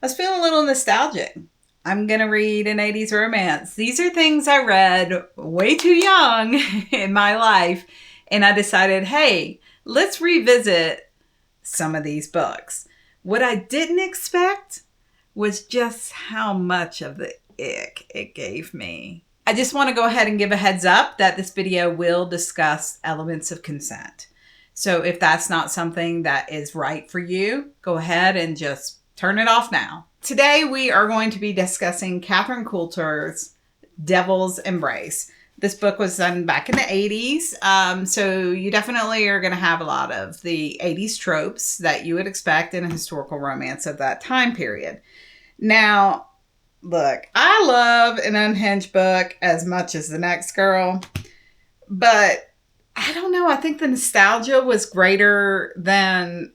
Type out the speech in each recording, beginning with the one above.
was feeling a little nostalgic. I'm going to read an 80s romance. These are things I read way too young in my life. And I decided, hey, let's revisit some of these books. What I didn't expect was just how much of the ick it gave me. I just want to go ahead and give a heads up that this video will discuss elements of consent. So if that's not something that is right for you, go ahead and just turn it off now. Today we are going to be discussing Catherine Coulter's Devil's Embrace. This book was done back in the 80s, so you definitely are going to have a lot of the 80s tropes that you would expect in a historical romance of that time period. Now, look, I love an unhinged book as much as the next girl, but I don't know. I think the nostalgia was greater than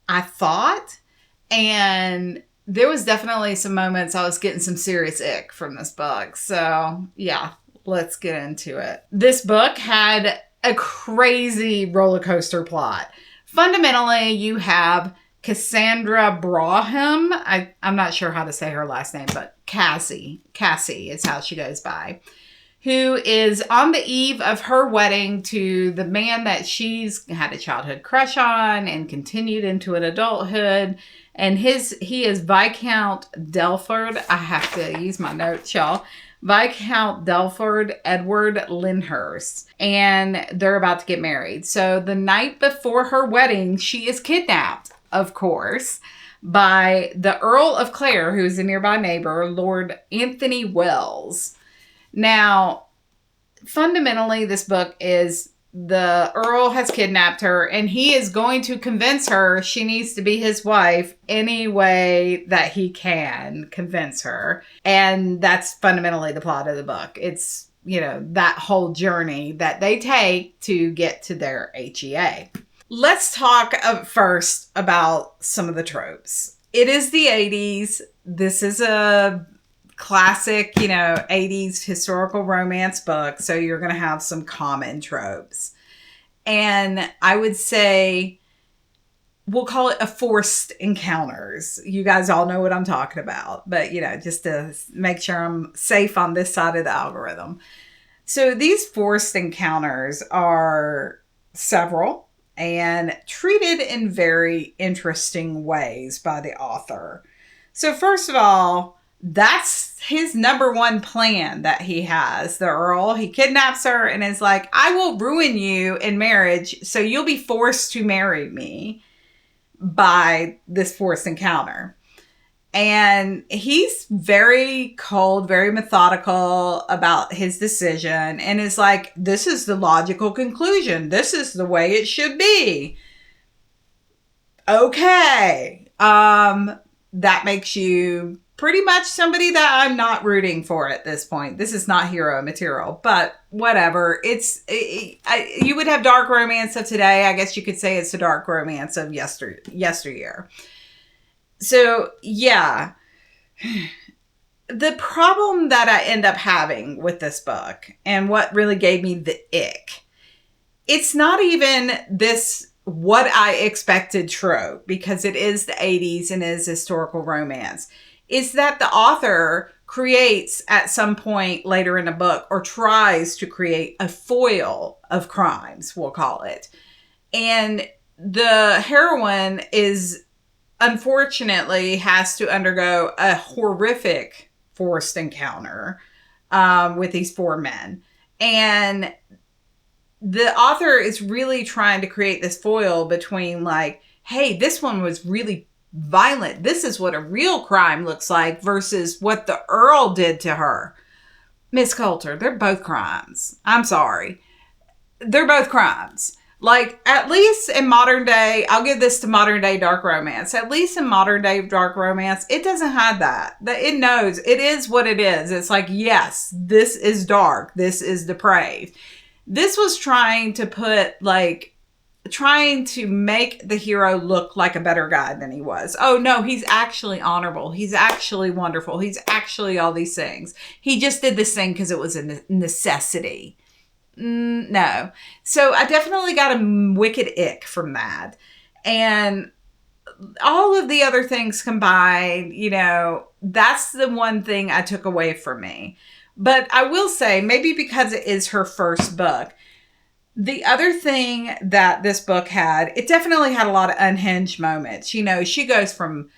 I thought. And there was definitely some moments I was getting some serious ick from this book. So yeah, let's get into it. This book had a crazy roller coaster plot. Fundamentally, you have Cassandra Brougham. I'm not sure how to say her last name, but Cassie is how she goes by, who is on the eve of her wedding to the man that she's had a childhood crush on and continued into an adulthood. And he is Viscount Delford. I have to use my notes, y'all. Viscount Delford Edward Lyndhurst. And they're about to get married. So the night before her wedding, she is kidnapped, of course, by the Earl of Clare, who is a nearby neighbor, Lord Anthony Wells. Now, fundamentally, this book is the Earl has kidnapped her and he is going to convince her she needs to be his wife any way that he can convince her. And that's fundamentally the plot of the book. It's, that whole journey that they take to get to their HEA. Let's talk first about some of the tropes. It is the 80s. This is a classic, 80s historical romance book. So you're going to have some common tropes. And I would say we'll call it a forced encounters. You guys all know what I'm talking about. But, just to make sure I'm safe on this side of the algorithm. So these forced encounters are several and treated in very interesting ways by the author. So first of all, that's his number one plan that he has. The Earl, he kidnaps her and is like, I will ruin you in marriage, so you'll be forced to marry me by this forced encounter. And he's very cold, very methodical about his decision and is like, this is the logical conclusion. This is the way it should be. Okay. That makes you pretty much somebody that I'm not rooting for at this point. This is not hero material, but whatever. You would have dark romance of today. I guess you could say it's the dark romance of yesteryear. So yeah, the problem that I end up having with this book and what really gave me the ick, it's not even this what I expected trope, because it is the 80s and is historical romance, is that the author creates at some point later in a book or tries to create a foil of crimes, we'll call it. And the heroine unfortunately has to undergo a horrific forced encounter with these four men. And the author is really trying to create this foil between like, hey, this one was really violent. This is what a real crime looks like versus what the Earl did to her. Miss Coulter, they're both crimes. I'm sorry. They're both crimes. Like, at least in modern day, I'll give this to modern day dark romance. At least in modern day dark romance, it doesn't have that. It knows it is what it is. It's like, yes, this is dark. This is depraved. This was trying to make the hero look like a better guy than he was. Oh no, he's actually honorable. He's actually wonderful. He's actually all these things. He just did this thing because it was a necessity. No. So I definitely got a wicked ick from that. And all of the other things combined, that's the one thing I took away from me. But I will say, maybe because it is her first book, the other thing that this book had, it definitely had a lot of unhinged moments. She goes from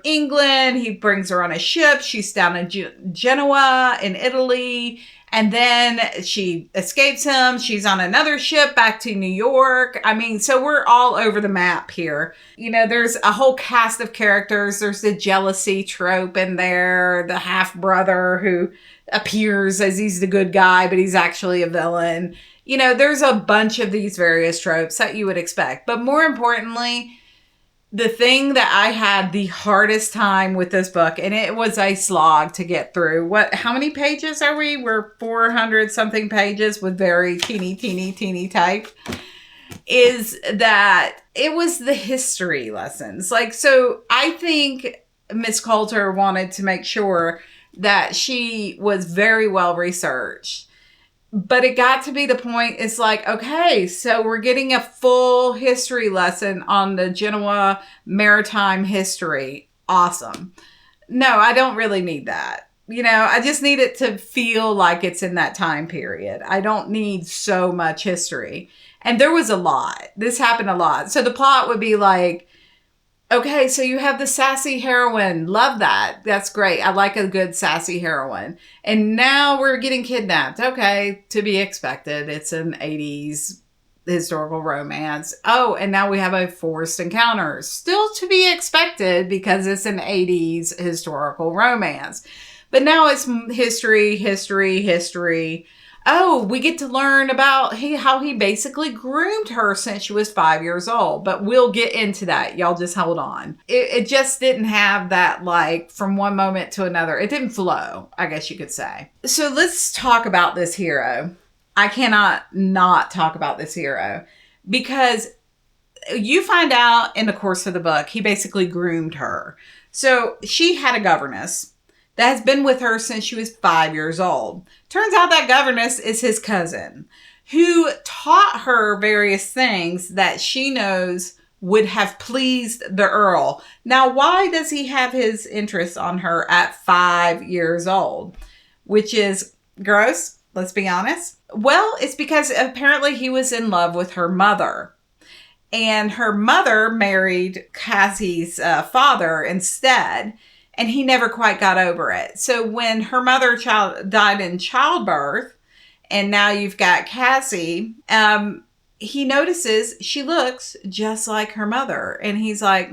England, he brings her on a ship, she's down in Genoa in Italy, and then she escapes him, she's on another ship back to New York. I mean, so we're all over the map here. There's a whole cast of characters. There's the jealousy trope in there, the half-brother who appears as he's the good guy, but he's actually a villain. There's a bunch of these various tropes that you would expect. But more importantly, the thing that I had the hardest time with this book, and it was a slog to get through. How many pages are we? We're 400 something pages with very teeny type. Is that it was the history lessons. So I think Miss Coulter wanted to make sure that she was very well researched. But it got to be the point, it's like, okay, so we're getting a full history lesson on the Genoa maritime history. Awesome. No, I don't really need that. I just need it to feel like it's in that time period. I don't need so much history. And there was a lot. This happened a lot. So the plot would be like, okay, so you have the sassy heroine. Love that. That's great. I like a good sassy heroine. And now we're getting kidnapped. Okay, to be expected. It's an 80s historical romance. Oh, and now we have a forced encounter. Still to be expected because it's an 80s historical romance. But now it's history. Oh, we get to learn about how he basically groomed her since she was 5 years old. But we'll get into that. Y'all just hold on. It just didn't have that, from one moment to another. It didn't flow, I guess you could say. So let's talk about this hero. I cannot not talk about this hero. Because you find out in the course of the book, he basically groomed her. So she had a governess that has been with her since she was 5 years old. Turns out that governess is his cousin, who taught her various things that she knows would have pleased the Earl. Now, why does he have his interest on her at 5 years old? Which is gross, let's be honest. Well, it's because apparently he was in love with her mother. And her mother married Cassie's father instead. And he never quite got over it. So when her mother died in childbirth, and now you've got Cassie, he notices she looks just like her mother. And he's like,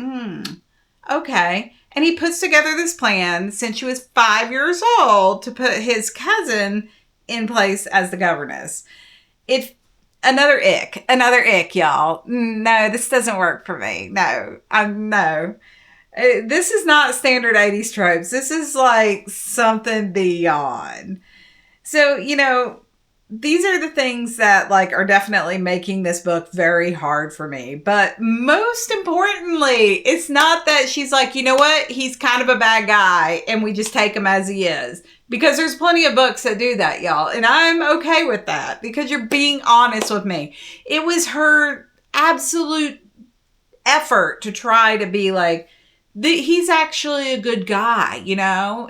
okay. And he puts together this plan since she was 5 years old to put his cousin in place as the governess. Another ick, y'all. No, this doesn't work for me. No. This is not standard 80s tropes. This is something beyond. So, these are the things that are definitely making this book very hard for me. But most importantly, it's not that she's like, you know what? He's kind of a bad guy and we just take him as he is. Because there's plenty of books that do that, y'all. And I'm okay with that because you're being honest with me. It was her absolute effort to try to be he's actually a good guy,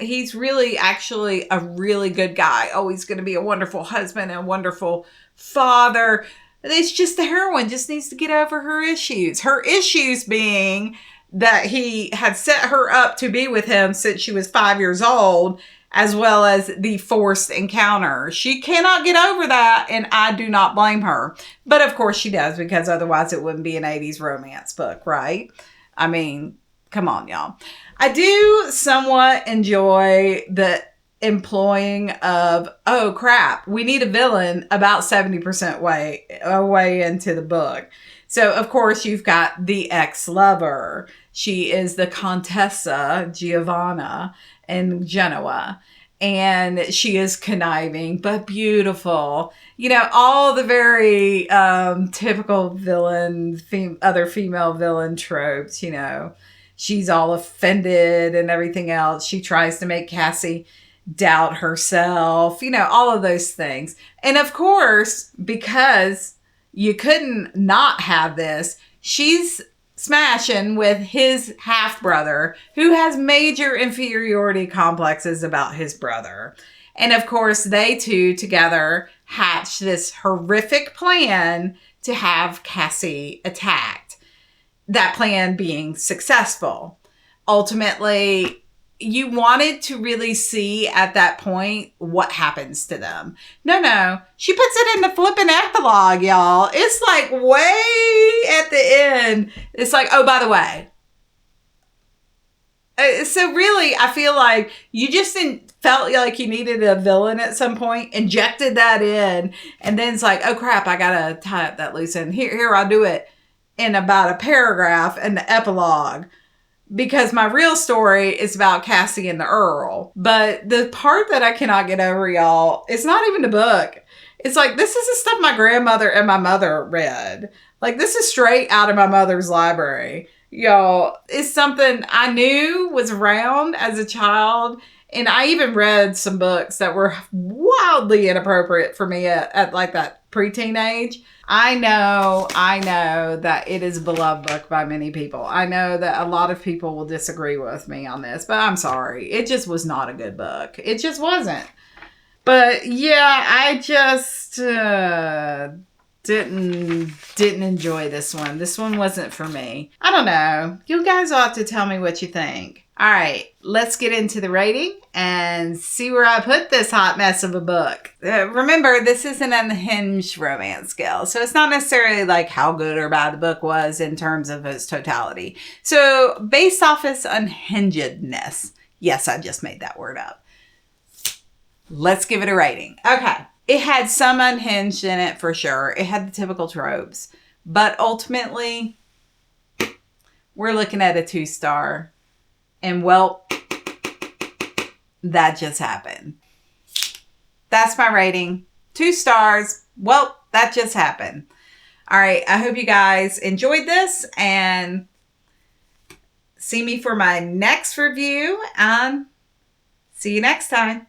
He's really actually a really good guy. Oh, he's going to be a wonderful husband and a wonderful father. It's just the heroine just needs to get over her issues. Her issues being that he had set her up to be with him since she was 5 years old, as well as the forced encounter. She cannot get over that, and I do not blame her. But of course she does, because otherwise it wouldn't be an 80s romance book, right? I mean, come on, y'all. I do somewhat enjoy the employing of, oh crap, we need a villain about 70% way into the book. So, of course, you've got the ex-lover. She is the Contessa Giovanna in Genoa. And she is conniving, but beautiful. All the very typical villain, other female villain tropes, She's all offended and everything else. She tries to make Cassie doubt herself, all of those things. And of course, because you couldn't not have this, she's smashing with his half-brother who has major inferiority complexes about his brother. And of course, they two together hatch this horrific plan to have Cassie attacked. That plan being successful. Ultimately, you wanted to really see at that point what happens to them. No. She puts it in the flipping epilogue, y'all. It's like way at the end. It's like, oh, by the way. So really, I feel like you just felt like you needed a villain at some point, injected that in, and then it's like, oh crap, I gotta tie up that loose end. Here, I'll do it in about a paragraph in the epilogue. Because my real story is about Cassie and the Earl. But the part that I cannot get over, y'all, it's not even the book. It's like, this is the stuff my grandmother and my mother read. Like, this is straight out of my mother's library. Y'all, it's something I knew was around as a child. And I even read some books that were wildly inappropriate for me at like that preteen age. I know that it is a beloved book by many people. I know that a lot of people will disagree with me on this, but I'm sorry. It just was not a good book. It just wasn't. But yeah, I just didn't enjoy this one. This one wasn't for me. I don't know. You guys will have to tell me what you think. All right, let's get into the rating and see where I put this hot mess of a book. Remember, this is an unhinged romance scale, so it's not necessarily like how good or bad the book was in terms of its totality. So based off its unhingedness, yes, I just made that word up. Let's give it a rating. Okay, it had some unhinged in it for sure. It had the typical tropes, but ultimately, we're looking at a 2-star. And well, that just happened. That's my rating. 2 stars. Well, that just happened. All right. I hope you guys enjoyed this and see me for my next review and see you next time.